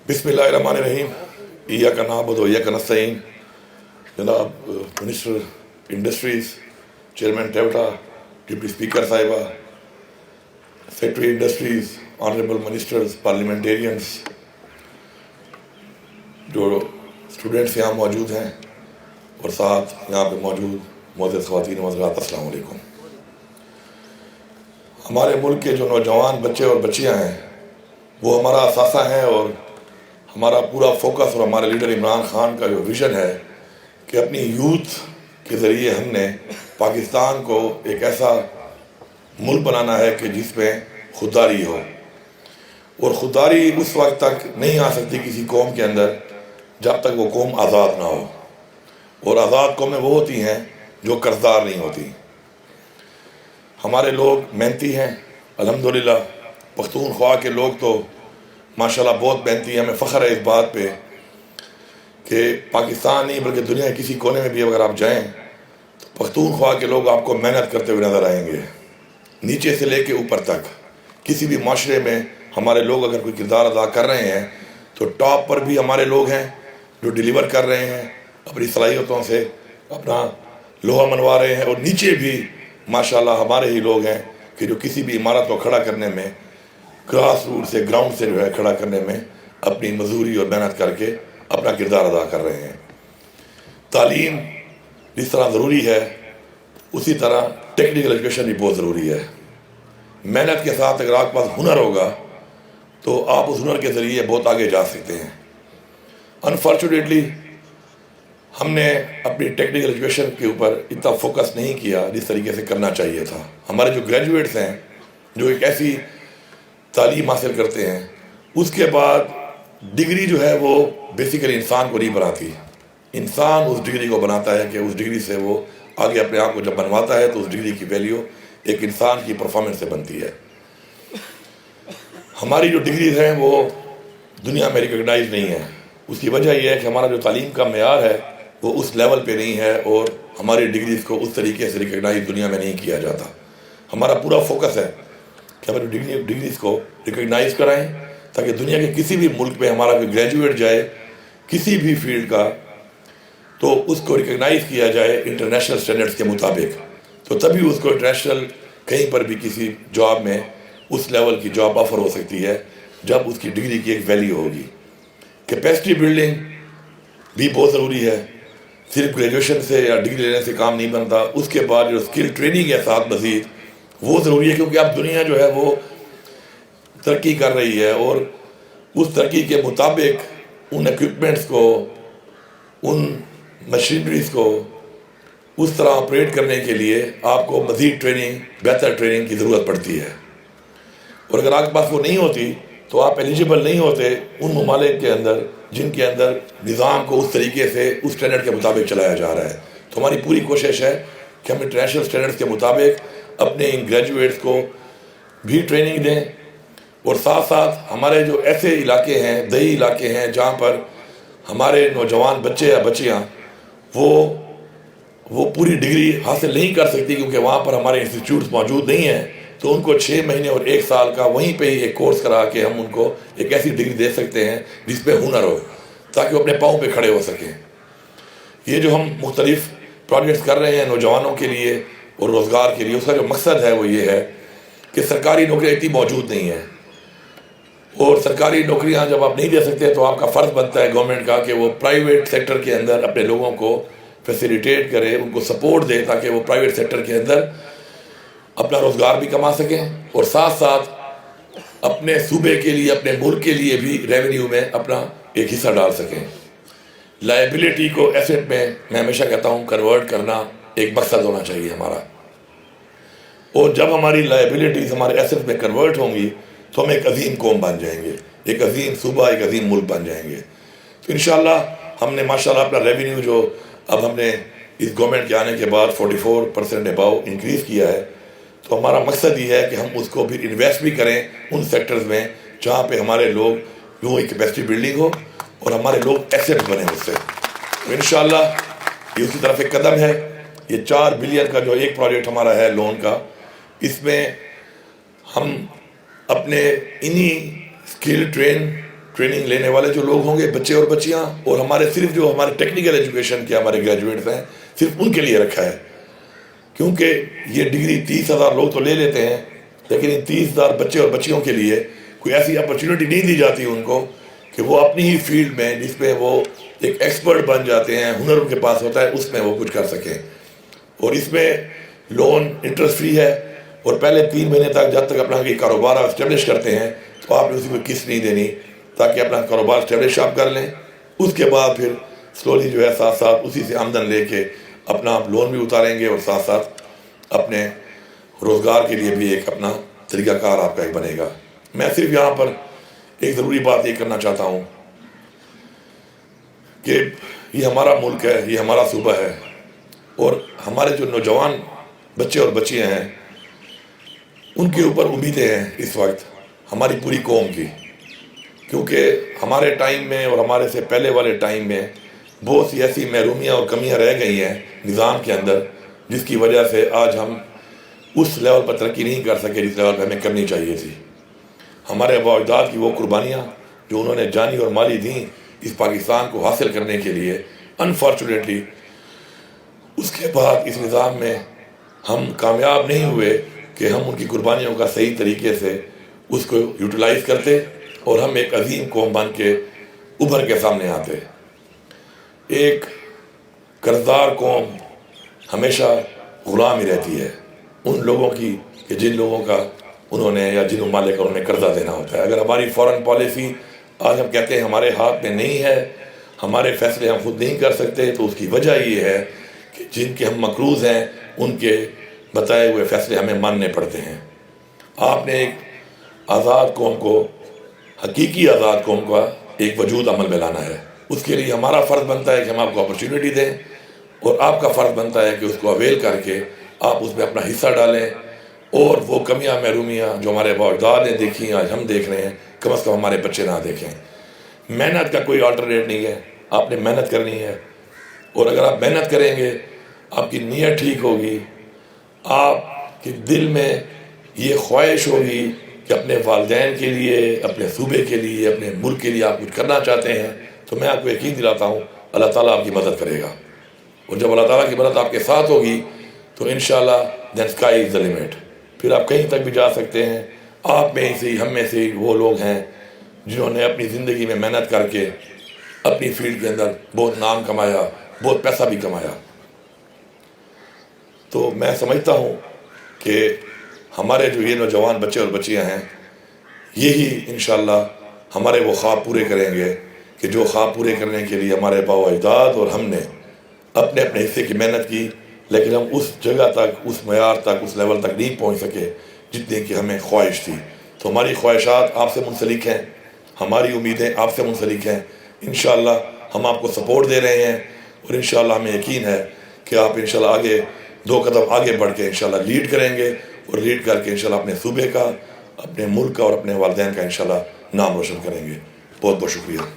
بسم اللہ الرحمن الرحیم. ایاک نعبد و ایاک نستعین. جناب minister industries, chairman TEVTA, deputy speaker صاحبہ، secretary industries, honourable ministers, parliamentarians, جو اسٹوڈنٹس یہاں موجود ہیں اور ساتھ یہاں پہ موجود معزز خواتین و حضرات، السلام علیکم. ہمارے ملک کے جو نوجوان بچے اور بچیاں ہیں وہ ہمارا اثاثہ ہیں، اور ہمارا پورا فوکس اور ہمارے لیڈر عمران خان کا جو ویژن ہے کہ اپنی یوتھ کے ذریعے ہم نے پاکستان کو ایک ایسا ملک بنانا ہے کہ جس میں خودداری ہو. اور خودداری اس وقت تک نہیں آ سکتی کسی قوم کے اندر جب تک وہ قوم آزاد نہ ہو، اور آزاد قومیں وہ ہوتی ہیں جو قرضدار نہیں ہوتی. ہمارے لوگ محنتی ہیں الحمدللہ. پختونخوا کے لوگ تو ماشاءاللہ بہت محنتی ہیں. ہمیں فخر ہے اس بات پہ کہ پاکستان نہیں بلکہ دنیا کے کسی کونے میں بھی اگر آپ جائیں تو پختونخوا کے لوگ آپ کو محنت کرتے ہوئے نظر آئیں گے، نیچے سے لے کے اوپر تک. کسی بھی معاشرے میں ہمارے لوگ اگر کوئی کردار ادا کر رہے ہیں تو ٹاپ پر بھی ہمارے لوگ ہیں جو ڈیلیور کر رہے ہیں اپنی صلاحیتوں سے، اپنا لوہا منوا رہے ہیں، اور نیچے بھی ماشاءاللہ ہمارے ہی لوگ ہیں کہ جو کسی بھی عمارت کو کھڑا کرنے میں گراس روٹ سے، گراؤنڈ سے جو ہے کھڑا کرنے میں اپنی مزدوری اور محنت کر کے اپنا کردار ادا کر رہے ہیں. تعلیم جس طرح ضروری ہے اسی طرح ٹیکنیکل ایجوکیشن بھی بہت ضروری ہے. محنت کے ساتھ اگر آپ کے پاس ہنر ہوگا تو آپ اس ہنر کے ذریعے بہت آگے جا سکتے ہیں. انفارچونیٹلی ہم نے اپنی ٹیکنیکل ایجوکیشن کے اوپر اتنا فوکس نہیں کیا جس طریقے سے کرنا چاہیے تھا. ہمارے جو گریجویٹس ہیں جو ایک ایسی تعلیم حاصل کرتے ہیں اس کے بعد ڈگری جو ہے وہ بیسیکلی انسان کو نہیں بناتی. انسان اس ڈگری کو بناتا ہے کہ اس ڈگری سے وہ آگے اپنے آپ کو جب بنواتا ہے تو اس ڈگری کی ویلیو ایک انسان کی پرفارمنس سے بنتی ہے. ہماری جو ڈگریز ہیں وہ دنیا میں ریکگنائز نہیں ہیں. اس کی وجہ یہ ہے کہ ہمارا جو تعلیم کا معیار ہے وہ اس لیول پہ نہیں ہے، اور ہماری ڈگریز کو اس طریقے سے ریکگنائز دنیا میں نہیں کیا جاتا. ہمارا پورا فوکس ہے کہ ہماری ڈگریز کو ریکگنائز کرائیں تاکہ دنیا کے کسی بھی ملک میں ہمارا کوئی گریجویٹ جائے کسی بھی فیلڈ کا تو اس کو ریکگنائز کیا جائے انٹرنیشنل سٹینڈرڈز کے مطابق. تو تبھی اس کو انٹرنیشنل کہیں پر بھی کسی جاب میں اس لیول کی جاب آفر ہو سکتی ہے جب اس کی ڈگری کی ایک ویلیو ہوگی. کیپیسٹی بلڈنگ بھی بہت ضروری ہے. صرف گریجویشن سے یا ڈگری لینے سے کام نہیں بنتا. اس کے بعد جو اسکل ٹریننگ ہے ساتھ مزید وہ ضروری ہے، کیونکہ اب دنیا جو ہے وہ ترقی کر رہی ہے، اور اس ترقی کے مطابق ان ایکوپمنٹس کو، ان مشینریز کو اس طرح آپریٹ کرنے کے لیے آپ کو مزید ٹریننگ، بہتر ٹریننگ کی ضرورت پڑتی ہے. اور اگر آپ کے پاس وہ نہیں ہوتی تو آپ ایلیجیبل نہیں ہوتے ان ممالک کے اندر جن کے اندر نظام کو اس طریقے سے اس اسٹینڈرڈ کے مطابق چلایا جا رہا ہے. تو ہماری پوری کوشش ہے کہ ہم انٹرنیشنل اسٹینڈرڈ کے مطابق اپنے ان گریجویٹس کو بھی ٹریننگ دیں، اور ساتھ ساتھ ہمارے جو ایسے علاقے ہیں، دیہی علاقے ہیں جہاں پر ہمارے نوجوان بچے یا بچیاں وہ پوری ڈگری حاصل نہیں کر سکتی کیونکہ وہاں پر ہمارے انسٹیٹیوٹس موجود نہیں ہیں، تو ان کو 6 مہینے اور 1 سال کا وہیں پہ ہی ایک کورس کرا کے ہم ان کو ایک ایسی ڈگری دے سکتے ہیں جس پہ ہنر ہو تاکہ وہ اپنے پاؤں پہ کھڑے ہو سکیں. یہ جو ہم مختلف پروجیکٹس کر رہے ہیں نوجوانوں کے لیے اور روزگار کے لیے، اس کا جو مقصد ہے وہ یہ ہے کہ سرکاری نوکریاں اتنی موجود نہیں ہیں، اور سرکاری نوکریاں جب آپ نہیں دے سکتے تو آپ کا فرض بنتا ہے گورنمنٹ کا کہ وہ پرائیویٹ سیکٹر کے اندر اپنے لوگوں کو فیسیلیٹیٹ کرے، ان کو سپورٹ دے تاکہ وہ پرائیویٹ سیکٹر کے اندر اپنا روزگار بھی کما سکیں اور ساتھ ساتھ اپنے صوبے کے لیے، اپنے ملک کے لیے بھی ریونیو میں اپنا ایک حصہ ڈال سکیں. لائبلٹی کو ایسٹ میں ہمیشہ کہتا ہوں کنورٹ کرنا ایک مقصد ہونا چاہیے ہمارا، اور جب ہماری لائبلٹیز ہمارے ایسٹ میں کنورٹ ہوں گی تو ہم ایک عظیم قوم بن جائیں گے، ایک عظیم صوبہ، ایک عظیم ملک بن جائیں گے. تو انشاءاللہ ہم نے ماشاءاللہ اپنا ریونیو جو اب ہم نے اس گورنمنٹ کے آنے کے بعد 44% اباؤ انکریز کیا ہے، تو ہمارا مقصد یہ ہے کہ ہم اس کو بھی انویسٹ بھی کریں ان سیکٹرز میں جہاں پہ ہمارے لوگ یوں ایک کیپیسٹی بلڈنگ ہو اور ہمارے لوگ ایسٹ بنے اس سے. تو انشاءاللہ یہ اسی طرف ایک قدم ہے. یہ 4 بلین کا جو ایک پروجیکٹ ہمارا ہے لون کا، اس میں ہم اپنے انہی اسکل ٹرین ٹریننگ لینے والے جو لوگ ہوں گے بچے اور بچیاں، اور ہمارے صرف جو ہمارے ٹیکنیکل ایجوکیشن کے ہمارے گریجویٹس ہیں صرف ان کے لیے رکھا ہے، کیونکہ یہ ڈگری 30,000 لوگ تو لے لیتے ہیں، لیکن ان 30,000 بچے اور بچیوں کے لیے کوئی ایسی اپرچونٹی نہیں دی جاتی ان کو کہ وہ اپنی ہی فیلڈ میں جس میں وہ ایک ایکسپرٹ بن جاتے ہیں، ہنر ان کے پاس ہوتا ہے، اس میں وہ کچھ کر سکیں۔ اور اس میں لون انٹرسٹ فری ہے، اور پہلے 3 مہینے تک جب تک اپنا یہ کاروبار آپ اسٹیبلش کرتے ہیں تو آپ نے اسی کو قسط نہیں دینی، تاکہ اپنا کاروبار اسٹیبلش آپ کر لیں۔ اس کے بعد پھر سلولی جو ہے ساتھ ساتھ اسی سے آمدن لے کے اپنا آپ لون بھی اتاریں گے، اور ساتھ ساتھ اپنے روزگار کے لیے بھی ایک اپنا طریقہ کار آپ کا ایک بنے گا۔ میں صرف یہاں پر ایک ضروری بات یہ کرنا چاہتا ہوں کہ یہ ہمارا ملک ہے، یہ ہمارا صوبہ ہے، اور ہمارے جو نوجوان بچے اور بچیاں ہیں ان کے اوپر امیدیں ہیں اس وقت ہماری پوری قوم کی، کیونکہ ہمارے ٹائم میں اور ہمارے سے پہلے والے ٹائم میں بہت سی ایسی محرومیاں اور کمیاں رہ گئی ہیں نظام کے اندر، جس کی وجہ سے آج ہم اس لیول پر ترقی نہیں کر سکے جس لیول پہ ہمیں کرنی چاہیے تھی۔ ہمارے آباء و اجداد کی وہ قربانیاں جو انہوں نے جانی اور مالی دیں اس پاکستان کو حاصل کرنے کے لیے، انفارچونیٹلی اس کے بعد اس نظام میں ہم کامیاب نہیں ہوئے کہ ہم ان کی قربانیوں کا صحیح طریقے سے اس کو یوٹیلائز کرتے اور ہم ایک عظیم قوم بن کے ابھر کے سامنے آتے۔ ایک قرضدار قوم ہمیشہ غلام ہی رہتی ہے ان لوگوں کی کہ جن لوگوں کا انہوں نے یا جن ممالک کا انہوں نے قرضہ دینا ہوتا ہے۔ اگر ہماری فورن پالیسی آج ہم کہتے ہیں ہمارے ہاتھ میں نہیں ہے، ہمارے فیصلے ہم خود نہیں کر سکتے، تو اس کی وجہ یہ ہے کہ جن کے ہم مقروض ہیں ان کے بتائے ہوئے فیصلے ہمیں ماننے پڑتے ہیں۔ آپ نے ایک آزاد قوم کو، حقیقی آزاد قوم کا ایک وجود عمل میں لانا ہے، اس کے لیے ہمارا فرض بنتا ہے کہ ہم آپ کو اپرچونٹی دیں، اور آپ کا فرض بنتا ہے کہ اس کو اویل کر کے آپ اس میں اپنا حصہ ڈالیں، اور وہ کمیاں محرومیاں جو ہمارے آباء و اجداد نے دیکھی آج ہم دیکھ رہے ہیں کم از کم ہمارے بچے نہ دیکھیں۔ محنت کا کوئی آلٹرنیٹ نہیں ہے، آپ نے محنت کرنی ہے، اور اگر آپ محنت کریں گے آپ کی نیت ٹھیک ہوگی، آپ کے دل میں یہ خواہش ہوگی کہ اپنے والدین کے لیے، اپنے صوبے کے لیے، اپنے ملک کے لیے آپ کچھ کرنا چاہتے ہیں، تو میں آپ کو یقین دلاتا ہوں اللہ تعالیٰ آپ کی مدد کرے گا، اور جب اللہ تعالیٰ کی مدد آپ کے ساتھ ہوگی تو انشاءاللہ then sky is the limit، پھر آپ کہیں تک بھی جا سکتے ہیں۔ آپ میں سے ہم میں سے وہ لوگ ہیں جنہوں نے اپنی زندگی میں محنت کر کے اپنی فیلڈ کے اندر بہت نام کمایا، بہت پیسہ بھی کمایا۔ تو میں سمجھتا ہوں کہ ہمارے جو یہ نوجوان بچے اور بچیاں ہیں یہی انشاءاللہ ہمارے وہ خواب پورے کریں گے کہ جو خواب پورے کرنے کے لیے ہمارے آباء و اجداد اور ہم نے اپنے اپنے حصے کی محنت کی، لیکن ہم اس جگہ تک، اس معیار تک، اس لیول تک نہیں پہنچ سکے جتنے کی ہمیں خواہش تھی۔ تو ہماری خواہشات آپ سے منسلک ہیں، ہماری امیدیں آپ سے منسلک ہیں۔ انشاءاللہ ہم آپ کو سپورٹ دے رہے ہیں، اور انشاءاللہ ہمیں یقین ہے کہ آپ انشاءاللہ آگے 2 قدم آگے بڑھ کے انشاءاللہ لیڈ کریں گے، اور لیڈ کر کے انشاءاللہ اپنے صوبے کا، اپنے ملک کا اور اپنے والدین کا انشاءاللہ نام روشن کریں گے۔ بہت بہت شکریہ۔